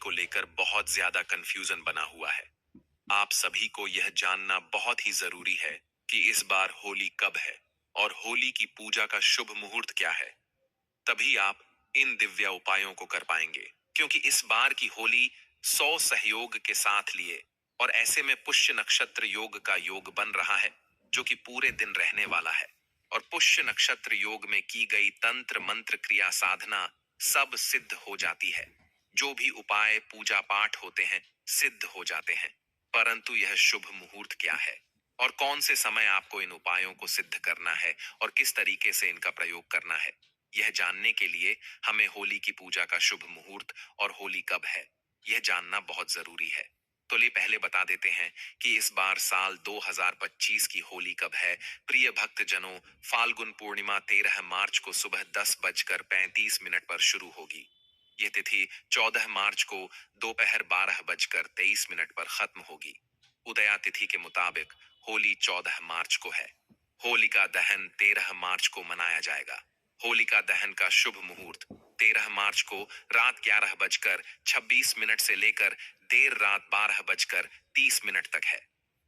को लेकर बहुत ज्यादा कंफ्यूजन बना हुआ है। आप सभी को यह जानना बहुत ही जरूरी है कि इस बार होली कब है और होली की पूजा का शुभ मुहूर्त क्या है। तभी आप इन दिव्य उपायों को कर पाएंगे, क्योंकि इस बार की होली 100 सहयोग के साथ लिए और ऐसे में पुष्य नक्षत्र योग का योग बन रहा है, जो कि पूरे दिन रहने वाला है। और पुष्य नक्षत्र योग में की गई तंत्र मंत्र क्रिया साधना सब सिद्ध हो जाती है। जो भी उपाय पूजा पाठ होते हैं सिद्ध हो जाते हैं। परंतु यह शुभ मुहूर्त क्या है और कौन से समय आपको इन उपायों को सिद्ध करना है और किस तरीके से इनका प्रयोग करना है, यह जानने के लिए हमें होली की पूजा का शुभ मुहूर्त और होली कब है यह जानना बहुत जरूरी है। तो ले पहले बता देते हैं कि इस बार साल 2025 की होली कब है। प्रिय भक्त जनों, फाल्गुन पूर्णिमा 13 मार्च को सुबह 10:35 पर शुरू होगी। यह तिथि 14 मार्च को दोपहर 12:23 पर खत्म होगी। उदया तिथि के मुताबिक होली 14 मार्च को है। होलिका दहन 13 मार्च को मनाया जाएगा। होलिका दहन का शुभ मुहूर्त 13 मार्च को रात 11:26 से लेकर देर रात 12:30 तक है।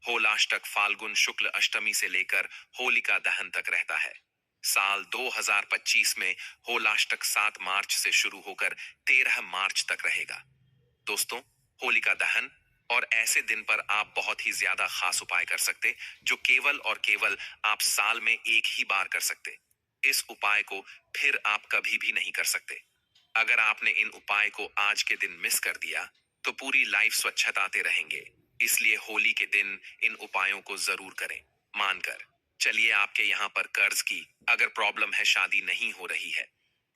होलाष्टक फाल्गुन शुक्ल अष्टमी से लेकर होलिका दहन तक रहता है। साल 2025 में होलाष्टक 7 मार्च से शुरू होकर 13 मार्च तक रहेगा। दोस्तों, होलिका दहन और ऐसे दिन पर आप बहुत ही ज्यादा खास उपाय कर सकते, जो केवल और केवल आप साल में एक ही बार कर सकते। इस उपाय को फिर आप कभी भी नहीं कर सकते। अगर आपने इन उपाय को आज के दिन मिस कर दिया तो पूरी लाइफ स्वच्छताते रहेंगे। इसलिए होली के दिन इन उपायों को जरूर करें, मानकर चलिए। आपके यहाँ पर कर्ज की अगर प्रॉब्लम है, शादी नहीं हो रही है,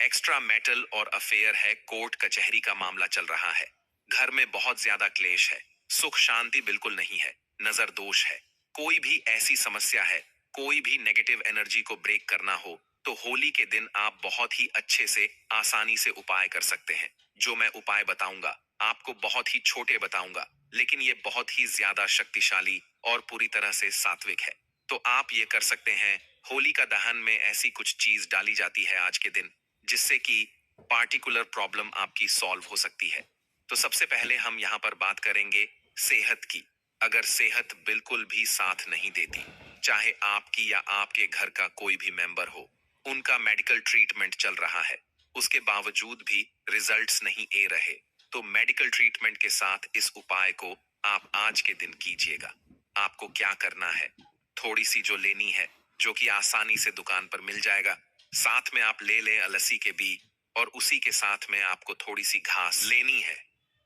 एक्स्ट्रा मेटल और अफेयर है, कोर्ट कचहरी का मामला चल रहा है, घर में बहुत ज्यादा क्लेश है, सुख शांति बिल्कुल नहीं है, नजर दोष है, कोई भी ऐसी समस्या है, कोई भी नेगेटिव एनर्जी को ब्रेक करना हो, तो होली के दिन आप बहुत ही अच्छे से आसानी से उपाय कर सकते हैं। जो मैं उपाय बताऊंगा आपको बहुत ही छोटे बताऊंगा, लेकिन ये बहुत ही ज्यादा शक्तिशाली और पूरी तरह से सात्विक है। तो आप ये कर सकते हैं। होलिका दहन में ऐसी कुछ चीज डाली जाती है आज के दिन, जिससे कि पार्टिकुलर प्रॉब्लम आपकी सॉल्व हो सकती है। तो सबसे पहले हम यहाँ पर बात करेंगे सेहत की। अगर सेहत बिल्कुल भी साथ नहीं देती, चाहे आपकी या आपके घर का कोई भी मेंबर हो, उनका मेडिकल ट्रीटमेंट चल रहा है, उसके बावजूद भी रिजल्ट्स नहीं ए रहे, तो मेडिकल ट्रीटमेंट के साथ इस उपाय को आप आज के दिन कीजिएगा। आपको क्या करना है, थोड़ी सी जो लेनी है, जो कि आसानी से दुकान पर मिल जाएगा, साथ में आप ले लें अलसी के बीज, और उसी के साथ में आपको थोड़ी सी घास लेनी है,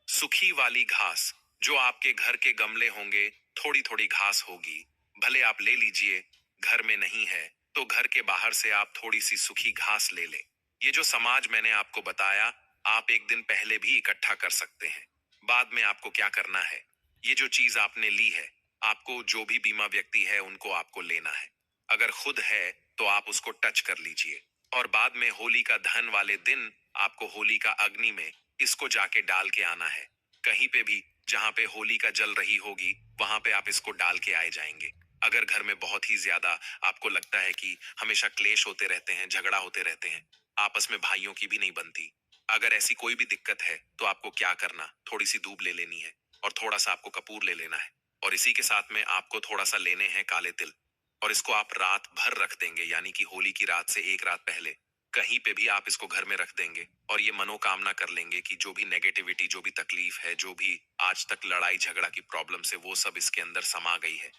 सूखी वाली घास। जो आपके घर के गमले होंगे थोड़ी थोड़ी घास होगी, भले आप ले लीजिए। घर में नहीं है तो घर के बाहर से आप थोड़ी सी सूखी घास ले ले। ये जो समाज मैंने आपको बताया, आप एक दिन पहले भी इकट्ठा कर सकते हैं। बाद में आपको क्या करना है, ये जो चीज आपने ली है, आपको जो भी बीमा व्यक्ति है उनको आपको लेना है। अगर खुद है तो आप उसको टच कर लीजिए, और बाद में होली का दहन वाले दिन आपको होली का अग्नि में इसको जाके डाल के आना है। कहीं पे भी जहां पे होली का जल रही होगी वहां पे आप इसको डाल के आए जाएंगे। अगर घर में बहुत ही ज्यादा आपको लगता है कि हमेशा क्लेश होते रहते हैं, झगड़ा होते रहते हैं, आपस में भाइयों की भी नहीं बनती, अगर ऐसी कोई भी दिक्कत है तो आपको क्या करना, थोड़ी सी धूप ले लेनी है और थोड़ा सा आपको कपूर ले लेना है, और इसी के साथ में आपको थोड़ा सा लेने हैं काले तिल, और इसको आप रात भर रख देंगे, यानी कि होली की रात से एक रात पहले कहीं पे भी आप इसको घर में रख देंगे। और ये मनोकामना कर लेंगे कि जो भी नेगेटिविटी, जो भी तकलीफ है, जो भी आज तक लड़ाई झगड़ा की प्रॉब्लम से, वो सब इसके अंदर समा गई है।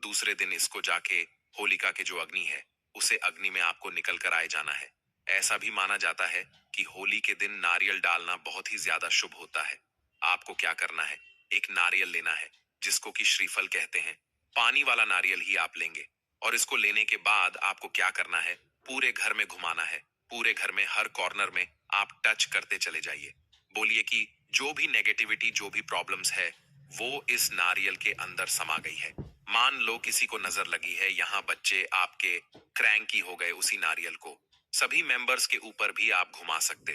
दूसरे दिन इसको जाके होलिका के जो अग्नि है, उसे अग्नि में आपको निकल कर आए जाना है। ऐसा भी माना जाता है कि होली के दिन नारियल डालना बहुत ही ज्यादा शुभ होता है। आपको क्या करना है, एक नारियल लेना है जिसको कि श्रीफल कहते हैं, पानी वाला नारियल ही आप लेंगे, और इसको लेने के बाद आपको क्या करना है, पूरे घर में घुमाना है। पूरे घर में हर कॉर्नर में आप टच करते चले जाइए। बोलिए कि जो भी नेगेटिविटी, जो भी प्रॉब्लम्स है, वो इस नारियल के अंदर समा गई है। मान लो किसी को नजर लगी है, यहाँ बच्चे आपके क्रैंकी हो गए उसी नारियल को, सभी मेंबर्स के ऊपर भी आप घुमा सकते।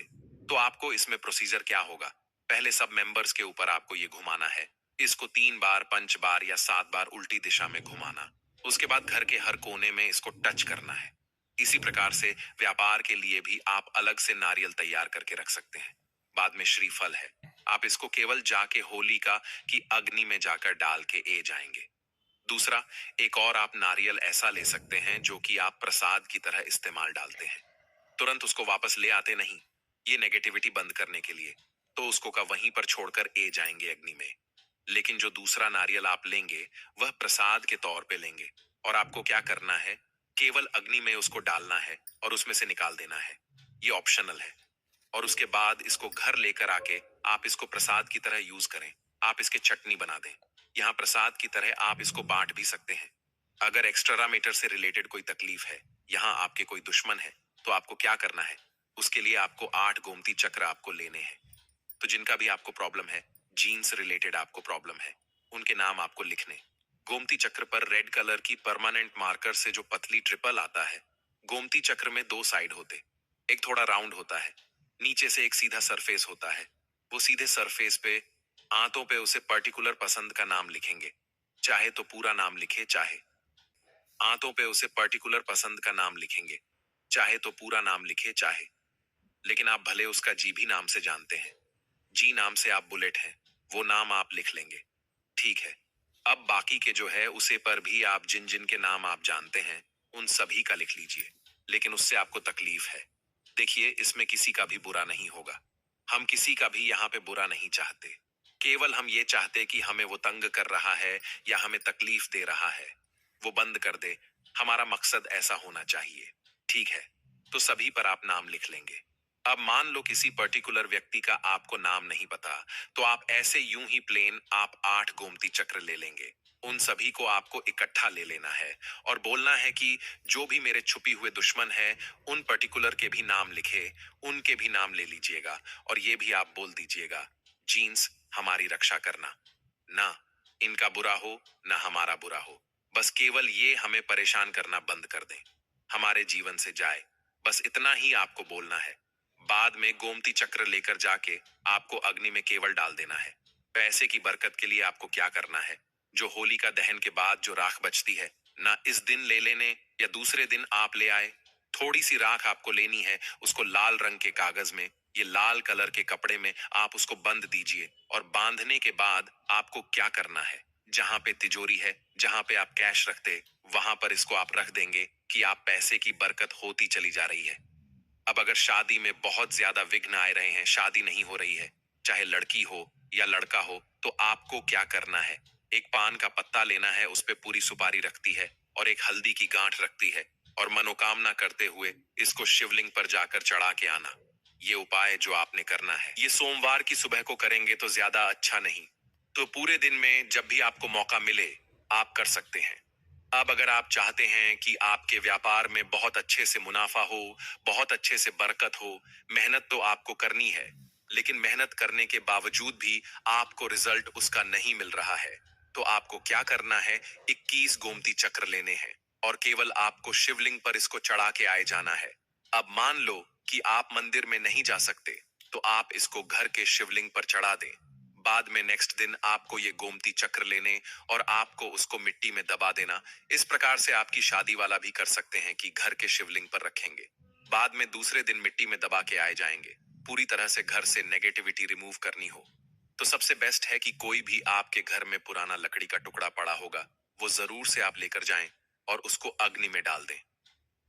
तो आपको इसमें प्रोसीजर क्या होगा, पहले सब मेंबर्स के ऊपर आपको ये घुमाना है, इसको 3 बार 5 बार या 7 बार उल्टी दिशा में घुमाना। उसके बाद घर के हर कोने में इसको टच करना है। इसी प्रकार से व्यापार के लिए भी आप अलग से नारियल तैयार करके रख सकते हैं। बाद में श्रीफल है, आप इसको केवल जाके होलिका की अग्नि में जाकर डाल के ए जाएंगे। दूसरा, एक और आप नारियल ऐसा ले सकते हैं जो कि आप प्रसाद की तरह इस्तेमाल डालते हैं। तुरंत उसको वापस ले आते नहीं, ये नेगेटिविटी बंद करने के लिए। तो उसको का वहीं पर छोड़कर ए जाएंगे अग्नि में। लेकिन जो दूसरा नारियल आप लेंगे वह प्रसाद के तौर पे लेंगे, और आपको क्या करना है, केवल अग्नि में उसको डालना है और उसमें से निकाल देना है। ये ऑप्शनल है। और उसके बाद इसको घर लेकर आके आप इसको प्रसाद की तरह यूज करें। आप इसके चटनी बना दें। यहाँ प्रसाद की तरह आप इसको बांट भी सकते हैं। अगर एक्स्ट्रा मीटर से रिलेटेड कोई तकलीफ है, यहाँ आपके कोई दुश्मन है, तो आपको क्या करना है, उसके लिए आपको 8 गोमती चक्र आपको लेने हैं। तो जिनका भी आपको प्रॉब्लम है, जीन्स रिलेटेड आपको प्रॉब्लम है, उनके नाम आपको लिखने। गोमती चक्र पर रेड कलर की परमानेंट मार्कर से जो पतली ट्रिपल आता है। गोमती चक्र में 2 साइड होते, एक थोड़ा राउंड होता है, नीचे से एक सीधा सरफेस होता है। वो सीधे सरफेस पे आंतों पे उसे पर्टिकुलर पसंद का नाम लिखेंगे। चाहे तो पूरा नाम लिखे, चाहे आंतों पे उसे पर्टिकुलर पसंद का नाम लिखेंगे, चाहे तो पूरा नाम लिखे, चाहे। लेकिन आप भले उसका जी भी नाम से जानते हैं। जी नाम से आप बुलेट हैं, वो नाम आप लिख लेंगे। ठीक है। अब बाकी के जो है उसे पर भी आप जिन जिन के नाम आप जानते हैं उन सभी का लिख लीजिए। लेकिन उससे आपको तकलीफ है। देखिए, इसमें किसी का भी बुरा नहीं होगा। हम किसी का भी यहाँ पे बुरा नहीं चाहते। केवल हम ये चाहते कि हमें वो तंग कर रहा है या हमें तकलीफ दे रहा है, वो बंद कर दे। हमारा मकसद ऐसा होना चाहिए। ठीक है। तो सभी पर आप नाम लिख लेंगे। अब मान लो किसी पर्टिकुलर व्यक्ति का आपको नाम नहीं पता, तो आप ऐसे यूं ही प्लेन आप 8 गोमती चक्र ले लेंगे। उन सभी को आपको इकट्ठा ले लेना है और बोलना है कि जो भी मेरे छुपी हुए दुश्मन है, उन पर्टिकुलर के भी नाम लिखे, उनके भी नाम ले लीजिएगा। और ये भी आप बोल दीजिएगा, जीन्स हमारी रक्षा करना, ना इनका बुरा हो ना हमारा बुरा हो। बस केवल ये हमें परेशान करना बंद कर दें, हमारे जीवन से जाए। बस इतना ही आपको बोलना है। बाद में गोमती चक्र लेकर जाके आपको अग्नि में केवल डाल देना है। पैसे की बरकत के लिए आपको क्या करना है, जो होलिका दहन के बाद जो राख बचती है ना, इस दिन ले लेने या दूसरे दिन आप ले आए। थोड़ी सी राख आपको लेनी है, उसको लाल रंग के कागज में, ये लाल कलर के कपड़े में आप उसको बंद दीजिए। और बांधने के बाद आपको क्या करना है, जहां पे तिजोरी है, जहां पे आप कैश रखते, वहां पर इसको आप रख देंगे कि आप पैसे की बरकत होती चली जा रही है। अब अगर शादी में बहुत ज्यादा विघ्न आ रहे हैं, शादी नहीं हो रही है, चाहे लड़की हो या लड़का हो, तो आपको क्या करना है, एक पान का पत्ता लेना है, उस पे पूरी सुपारी रखती है और एक हल्दी की गांठ रखती है, और मनोकामना करते हुए इसको शिवलिंग पर जाकर चढ़ा के आना। ये उपाय जो आपने करना है, ये सोमवार की सुबह को करेंगे तो ज्यादा अच्छा नहीं, तो पूरे दिन में जब भी आपको मौका मिले आप कर सकते हैं। अब अगर आप चाहते हैं कि आपके व्यापार में बहुत अच्छे से मुनाफा हो, बहुत अच्छे से बरकत हो, मेहनत तो आपको करनी है। लेकिन मेहनत करने के बावजूद भी आपको रिजल्ट उसका नहीं मिल रहा है, तो आपको क्या करना है, 21 गोमती चक्र लेने हैं और केवल आपको शिवलिंग पर इसको चढ़ा के आए जाना है। अब मान लो कि आप मंदिर में नहीं जा सकते, तो आप इसको घर के शिवलिंग पर चढ़ा दें। बाद में नेक्स्ट दिन आपको ये गोमती चक्र लेने और आपको उसको मिट्टी में दबा देना। इस प्रकार से आपकी शादी वाला भी कर सकते हैं कि घर के शिवलिंग पर रखेंगे, बाद में दूसरे दिन मिट्टी में दबा के आए जाएंगे। पूरी तरह से घर से नेगेटिविटी रिमूव करनी हो तो सबसे बेस्ट है कि कोई भी आपके घर में पुराना लकड़ी का टुकड़ा पड़ा होगा, वो जरूर से आप लेकर जाएं और उसको अग्नि में डाल दें।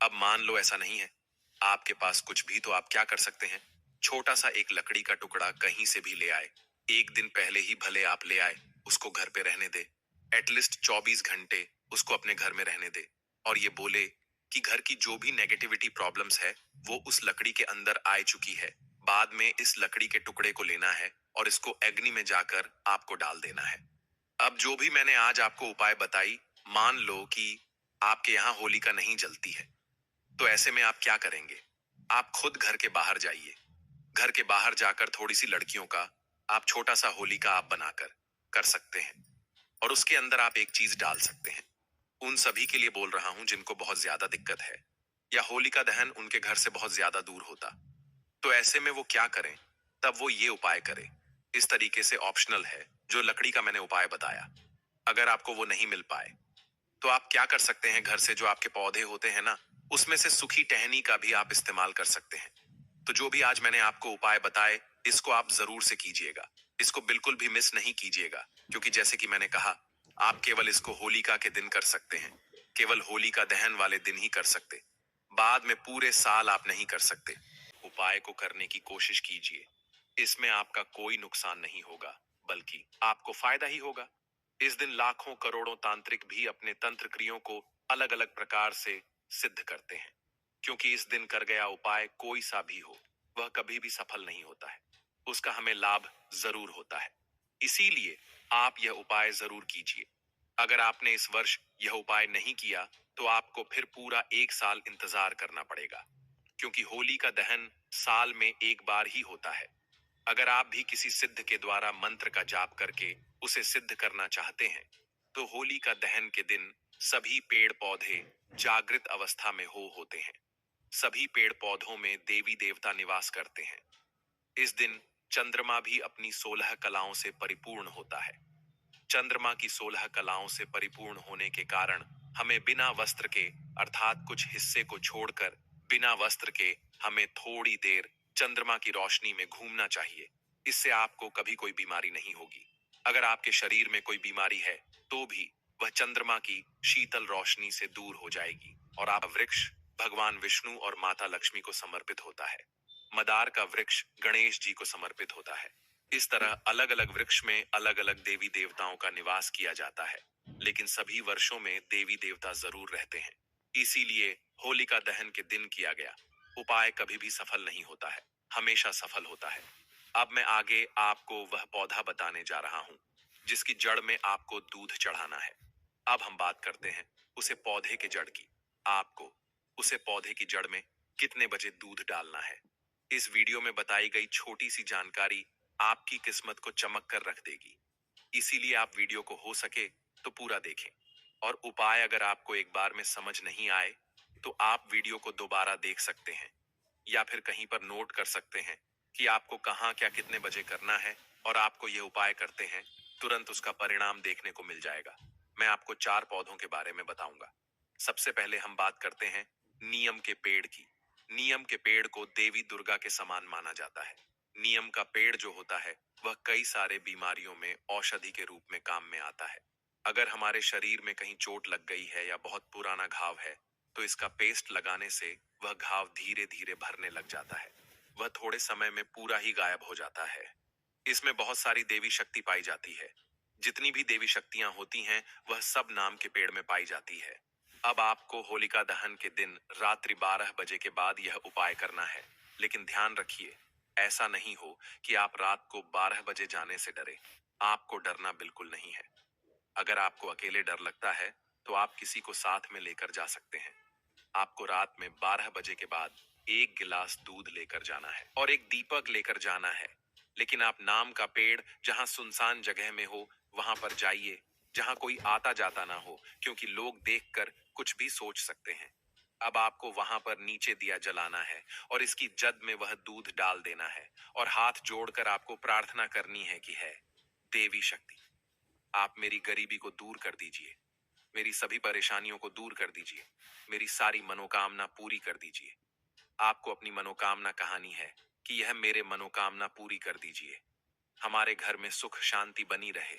अब मान लो ऐसा नहीं है आपके पास कुछ भी, तो आप क्या कर सकते हैं, छोटा सा एक लकड़ी का टुकड़ा कहीं से भी ले आए। एक दिन पहले ही भले आप ले आए, उसको घर पे रहने दे। एटलीस्ट 24 घंटे उसको अपने घर में रहने दे और ये बोले कि घर की जो भी नेगेटिविटी प्रॉब्लम्स है वो उस लकड़ी के अंदर आ चुकी है। बाद में इस लकड़ी के टुकड़े को लेना है और इसको अग्नि में जाकर आपको डाल देना है। अब जो भी मैंने आज आपको उपाय बताई, मान लो कि आपके यहाँ होलिका नहीं जलती है, तो ऐसे में आप क्या करेंगे, आप खुद घर के बाहर जाइए। घर के बाहर जाकर थोड़ी सी लड़कियों का आप छोटा सा होलिका आप बनाकर कर सकते हैं और उसके अंदर आप एक चीज डाल सकते हैं। उन सभी के लिए बोल रहा हूं जिनको बहुत ज्यादा दिक्कत है या होलिका दहन उनके घर से बहुत ज्यादा दूर होता, तो ऐसे में वो क्या करें, तब वो ये उपाय करें। इस तरीके से ऑप्शनल है जो लकड़ी का मैंने उपाय बताया। अगर आपको वो नहीं मिल पाए तो आप क्या कर सकते हैं, घर से जो आपके पौधे होते हैं ना, उसमें से सूखी टहनी का भी आप इस्तेमाल कर सकते हैं। तो जो भी आज मैंने आपको उपाय बताए, इसको आप जरूर से कीजिएगा। इसको बिल्कुल भी मिस नहीं कीजिएगा, क्योंकि जैसे कि मैंने कहा, आप केवल इसको होलिका के दिन कर सकते हैं। केवल होलिका दहन वाले दिन ही कर सकते। बाद में पूरे साल आप नहीं कर सकते। उपाय को करने की कोशिश कीजिए। इसमें आपका कोई नुकसान नहीं होगा, बल्कि आपको फायदा ही होगा। इस दिन लाखों करोड़ों तांत्रिक भी अपने तंत्र क्रियों को अलग अलग प्रकार से सिद्ध करते हैं, क्योंकि इस दिन कर गया उपाय कोई सा भी हो, वह कभी भी सफल नहीं होता है। उसका हमें लाभ जरूर होता है। इसीलिए आप यह उपाय जरूर कीजिए। अगर आपने इस वर्ष यह उपाय नहीं किया, तो आपको फिर पूरा एक साल इंतजार करना पड़ेगा, क्योंकि होली का दहन साल में एक बार ही होता है। अगर आप भी किसी सिद्ध के द्वारा मंत्र का जाप करके उसे सिद्ध करना चाहते हैं, तो होली का दहन के दिन सभी पेड़ पौधे जागृत अवस्था में होते हैं। सभी पेड़ पौधों में देवी देवता निवास करते हैं। इस दिन चंद्रमा भी अपनी 16 कलाओं से परिपूर्ण होता है। चंद्रमा की 16 कलाओं से परिपूर्ण होने के कारण हमें बिना वस्त्र के, अर्थात कुछ हिस्से को छोड़कर बिना वस्त्र के, हमें थोड़ी देर चंद्रमा की रोशनी में घूमना चाहिए। इससे आपको कभी कोई बीमारी नहीं होगी। अगर आपके शरीर में कोई बीमारी है, तो भी वह चंद्रमा की शीतल रोशनी से दूर हो जाएगी। और आप वृक्ष भगवान विष्णु और माता लक्ष्मी को समर्पित होता है। मदार का वृक्ष गणेश जी को समर्पित होता है। इस तरह अलग अलग वृक्ष में अलग अलग देवी देवताओं का निवास किया जाता है, लेकिन सभी वर्षों में देवी देवता जरूर रहते हैं। इसीलिए होलिका दहन के दिन किया गया उपाय कभी भी सफल नहीं होता है, हमेशा सफल होता है। अब मैं आगे आपको वह पौधा बताने जा रहा हूं, जिसकी जड़ में आपको दूध चढ़ाना है। अब हम बात करते हैं उसे पौधे के जड़ की। आपको उसे पौधे की जड़ में कितने बजे दूध डालना है, इस वीडियो में बताई गई छोटी सी जानकारी आपकी किस्मत को चमक कर रख देगी। इसीलिए आप वीडियो को हो सके तो पूरा देखें। और उपाय अगर आपको एक बार में समझ नहीं आए, तो आप वीडियो को दोबारा देख सकते हैं, या फिर कहीं पर नोट कर सकते हैं कि आपको कहाँ क्या कितने बजे करना है। और आपको यह उपाय करते हैं, तुरंत उसका परिणाम देखने को मिल जाएगा। मैं आपको 4 पौधों के बारे में बताऊंगा। सबसे पहले हम बात करते हैं नीम के पेड़ की। नीम के पेड़ को देवी दुर्गा के समान माना जाता है। नीम का पेड़ जो होता है, वह कई सारे बीमारियों में औषधि के रूप में काम में आता है। अगर हमारे शरीर में कहीं चोट लग गई है या बहुत पुराना घाव है, तो इसका पेस्ट लगाने से वह घाव धीरे धीरे भरने लग जाता है। वह थोड़े समय में पूरा ही गायब हो जाता है। इसमें बहुत सारी देवी शक्ति पाई जाती है। जितनी भी देवी शक्तियां होती हैं, वह सब नाम के पेड़ में पाई जाती है। अब आपको होलिका दहन के दिन रात्रि 12 बजे के बाद यह उपाय करना है। लेकिन ध्यान रखिए, ऐसा नहीं हो कि आप रात को 12 बजे जाने से डरे। आपको डरना बिल्कुल नहीं है। अगर आपको अकेले डर लगता है, तो आप किसी को साथ में लेकर जा सकते हैं। आपको रात में 12 बजे के बाद एक गिलास दूध लेकर जाना है और एक दीपक लेकर जाना है। लेकिन आप नाम का पेड़ जहां सुनसान जगह में हो, वहां पर जाइए, जहां कोई आता जाता ना हो, क्योंकि लोग देखकर कुछ भी सोच सकते हैं। अब आपको वहां पर नीचे दिया जलाना है और इसकी जद में वह दूध डाल देना है और हाथ जोड़कर आपको प्रार्थना करनी है कि है देवी शक्ति, आप मेरी गरीबी को दूर कर दीजिए, मेरी सभी परेशानियों को दूर कर दीजिए, मेरी सारी मनोकामना पूरी कर दीजिए। आपको अपनी मनोकामना कहानी है कि यह मेरे मनोकामना पूरी कर दीजिए, हमारे घर में सुख शांति बनी रहे।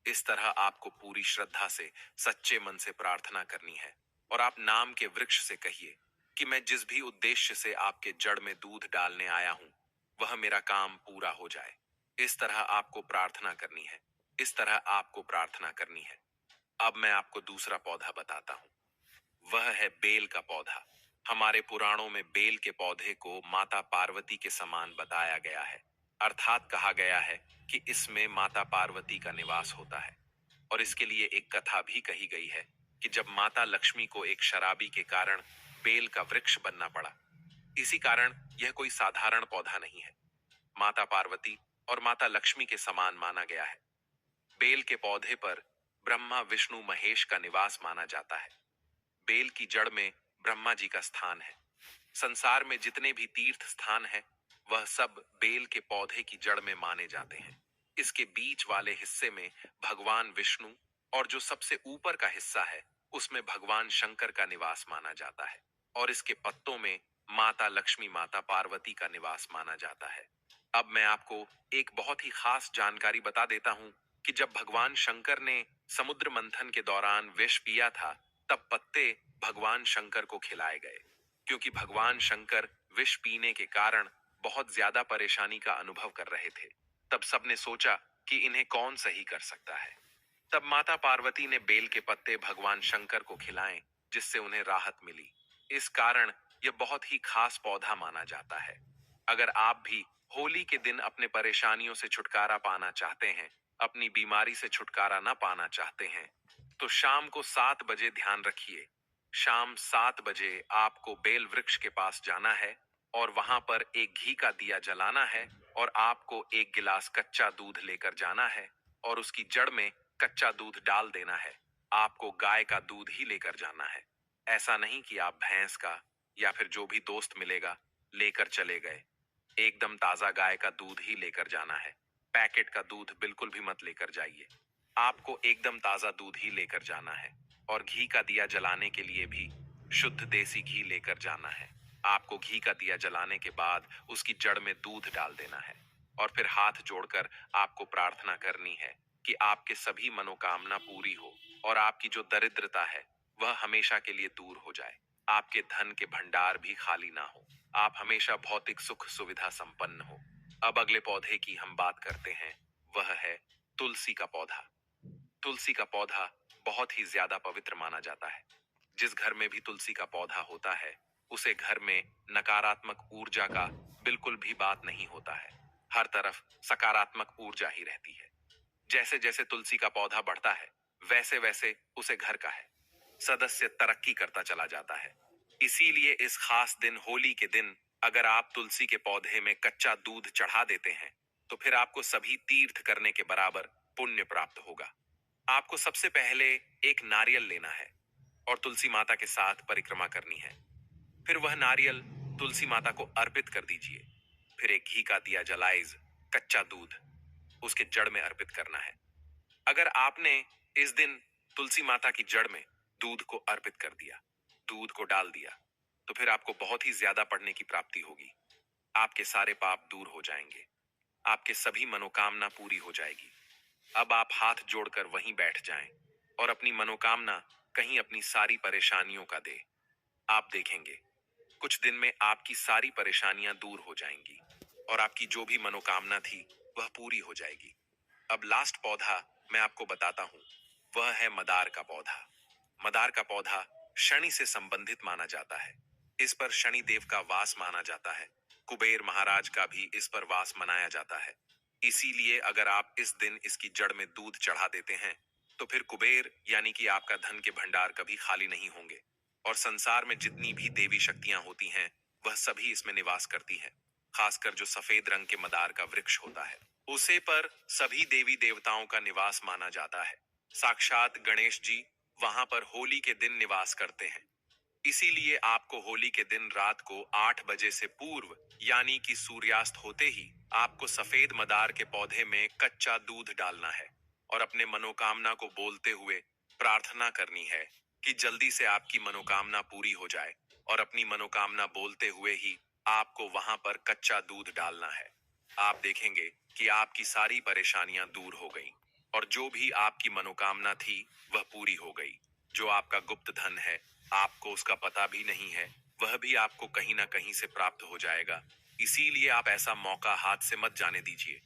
इस तरह आपको पूरी श्रद्धा से, सच्चे मन से प्रार्थना करनी है। और आप नाम के वृक्ष से कहिए कि मैं जिस भी उद्देश्य से आपके जड़ में दूध डालने आया हूं, वह मेरा काम पूरा हो जाए। इस तरह आपको प्रार्थना करनी है। इस तरह आपको प्रार्थना करनी है। अब मैं आपको दूसरा पौधा बताता हूं। वह है बेल का पौधा। हमारे पुराणों में बेल के पौधे को माता पार्वती के समान बताया गया है। अर्थात कहा गया है कि इसमें माता पार्वती का निवास होता है। और इसके लिए एक कथा भी कही गई है कि जब माता लक्ष्मी को एक शराबी के कारण बेल का वृक्ष बनना पड़ा। इसी कारण यह कोई साधारण पौधा नहीं है। माता पार्वती और माता लक्ष्मी के समान माना गया है। बेल के पौधे पर ब्रह्मा विष्णु महेश का निवास माना जाता है। बेल की जड़ में ब्रह्मा जी का स्थान है। संसार में जितने भी तीर्थ स्थान हैं, वह सब बेल के पौधे की जड़ में माने जाते हैं। इसके बीच वाले हिस्से में भगवान विष्णु और जो सबसे ऊपर का हिस्सा है, उसमें भगवान शंकर का निवास माना जाता है। और इसके पत्तों में माता लक्ष्मी, माता पार्वती का निवास माना जाता है। अब मैं आपको एक बहुत ही खास जानकारी बता देता हूं कि जब भगवान शंकर ने समुद्र मंथन के दौरान विष पिया था, तब पत्ते भगवान शंकर को खिलाए गए, क्योंकि भगवान शंकर विष पीने के कारण बहुत ज्यादा परेशानी का अनुभव कर रहे थे। तब सबने सोचा कि इन्हें कौन सही कर सकता है। तब माता पार्वती ने बेल के पत्ते भगवान शंकर को खिलाएं, जिससे उन्हें राहत मिली। इस कारण यह बहुत ही खास पौधा माना जाता है। अगर आप भी होली के दिन अपने परेशानियों से छुटकारा पाना चाहते हैं, अपनी बीमारी से छुटकारा ना पाना चाहते हैं, तो शाम को 7 बजे ध्यान रखिए। शाम 7 बजे आपको बेल वृक्ष के पास जाना है और वहां पर एक घी का दिया जलाना है, और आपको एक गिलास कच्चा दूध लेकर जाना है और उसकी जड़ में कच्चा दूध डाल देना है। आपको गाय का दूध ही लेकर जाना है। ऐसा नहीं कि आप भैंस का या फिर जो भी दोस्त मिलेगा लेकर चले गए। एकदम ताजा गाय का दूध ही लेकर जाना है। पैकेट का दूध बिल्कुल भी मत लेकर जाइए। आपको एकदम ताजा दूध ही लेकर जाना है, और घी का दिया जलाने के लिए भी शुद्ध देसी घी लेकर जाना है। आपको घी का दिया जलाने के बाद उसकी जड़ में दूध डाल देना है, और फिर हाथ जोड़कर आपको प्रार्थना करनी है कि आपके सभी मनोकामना पूरी हो और आपकी जो दरिद्रता है वह हमेशा के लिए दूर हो जाए। आपके धन के भंडार भी खाली ना हो। आप हमेशा भौतिक सुख सुविधा संपन्न हो। अब अगले पौधे की हम बात करते हैं, वह है तुलसी का पौधा। तुलसी का पौधा बहुत ही ज्यादा पवित्र माना जाता है। जिस घर में भी तुलसी का पौधा होता है, उसे घर में नकारात्मक ऊर्जा का बिल्कुल भी बात नहीं होता है। हर तरफ सकारात्मक ऊर्जा ही रहती है। जैसे जैसे तुलसी का पौधा बढ़ता है, वैसे वैसे उसे घर का है सदस्य तरक्की करता चला जाता है। इसीलिए इस खास दिन, होली के दिन, अगर आप तुलसी के पौधे में कच्चा दूध चढ़ा देते हैं, तो फिर आपको सभी तीर्थ करने के बराबर पुण्य प्राप्त होगा। आपको सबसे पहले एक नारियल लेना है और तुलसी माता के साथ परिक्रमा करनी है। फिर वह नारियल तुलसी माता को अर्पित कर दीजिए। फिर एक घी का दिया जलाइज कच्चा दूध उसके जड़ में अर्पित करना है। अगर आपने इस दिन तुलसी माता की जड़ में दूध को अर्पित कर दिया, दूध को डाल दिया, तो फिर आपको बहुत ही ज्यादा पुण्य की प्राप्ति होगी। आपके सारे पाप दूर हो जाएंगे। आपके सभी मनोकामना पूरी हो जाएगी। अब आप हाथ जोड़कर वहीं बैठ जाएं और अपनी मनोकामना कहीं अपनी सारी परेशानियों का दे। आप देखेंगे कुछ दिन में आपकी सारी परेशानियां दूर हो जाएंगी और आपकी जो भी मनोकामना थी वह पूरी हो जाएगी। अब लास्ट पौधा मैं आपको बताता हूं, वह है मदार का पौधा। मदार का पौधा शनि से संबंधित माना जाता है। इस पर शनि देव का वास माना जाता है। कुबेर महाराज का भी इस पर वास मनाया जाता है। इसीलिए अगर आप इस दिन इसकी जड़ में दूध चढ़ा देते हैं, तो फिर कुबेर यानी कि आपका धन के भंडार कभी खाली नहीं होंगे, और संसार में जितनी भी देवी शक्तियां होती हैं वह सभी इसमें निवास करती हैं। खासकर जो सफेद रंग के मदार का वृक्ष होता है, उसे पर सभी देवी देवताओं का निवास माना जाता है। साक्षात गणेश जी वहां पर होली के दिन निवास करते हैं। इसीलिए आपको होली के दिन रात को 8 बजे से पूर्व यानी कि सूर्यास्त होते ही आपको सफेद मदार के पौधे में कच्चा दूध डालना है और अपने मनोकामना को बोलते हुए प्रार्थना करनी है कि जल्दी से आपकी मनोकामना पूरी हो जाए, और अपनी मनोकामना बोलते हुए ही आपको वहां पर कच्चा दूध डालना है। आप देखेंगे कि आपकी सारी परेशानियां दूर हो गई और जो भी आपकी मनोकामना थी वह पूरी हो गई। जो आपका गुप्त धन है, आपको उसका पता भी नहीं है, वह भी आपको कहीं ना कहीं से प्राप्त हो जाएगा। इसीलिए आप ऐसा मौका हाथ से मत जाने दीजिए,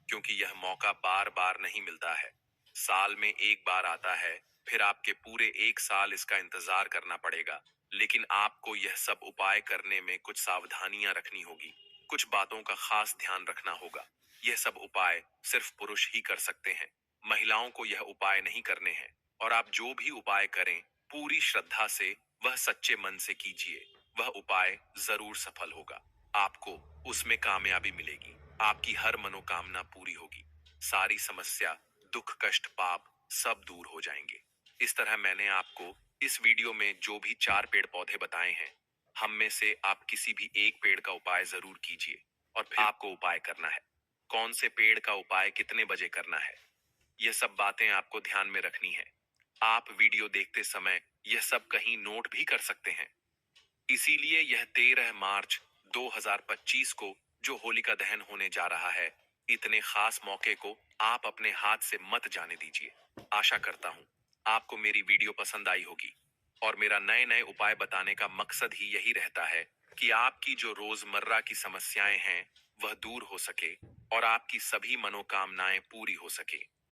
क्योंकि यह मौका बार बार नहीं मिलता है। साल में एक बार आता है, फिर आपके पूरे एक साल इसका इंतजार करना पड़ेगा। लेकिन आपको यह सब उपाय करने में कुछ सावधानियां रखनी होगी। कुछ बातों का खास ध्यान रखना होगा। यह सब उपाय सिर्फ पुरुष ही कर सकते हैं। महिलाओं को यह उपाय नहीं करने हैं। और आप जो भी उपाय करें, पूरी श्रद्धा से, वह सच्चे मन से कीजिए। वह उपाय जरूर सफल होगा। आपको उसमें कामयाबी मिलेगी। आपकी हर मनोकामना पूरी होगी। सारी समस्या, दुख, कष्ट, पाप सब दूर हो जाएंगे। इस तरह मैंने आपको इस वीडियो में जो भी 4 पेड़ पौधे बताए हैं, हम में से आप किसी भी एक पेड़ का उपाय जरूर कीजिए, और फिर आपको उपाय करना है। कौन से पेड़ का उपाय कितने बजे करना है, यह सब बातें आपको ध्यान में रखनी है। आप वीडियो देखते समय यह सब कहीं नोट भी कर सकते हैं। इसीलिए यह 13 मार्च 2025 को जो होलिका दहन होने जा रहा है, इतने खास मौके को आप अपने हाथ से मत जाने दीजिए। आशा करता हूं आपको मेरी वीडियो पसंद आई होगी और मेरा नए नए उपाय बताने का मकसद ही यही रहता है कि आपकी जो रोजमर्रा की समस्याएं हैं वह दूर हो सके और आपकी सभी मनोकामनाएं पूरी हो सके।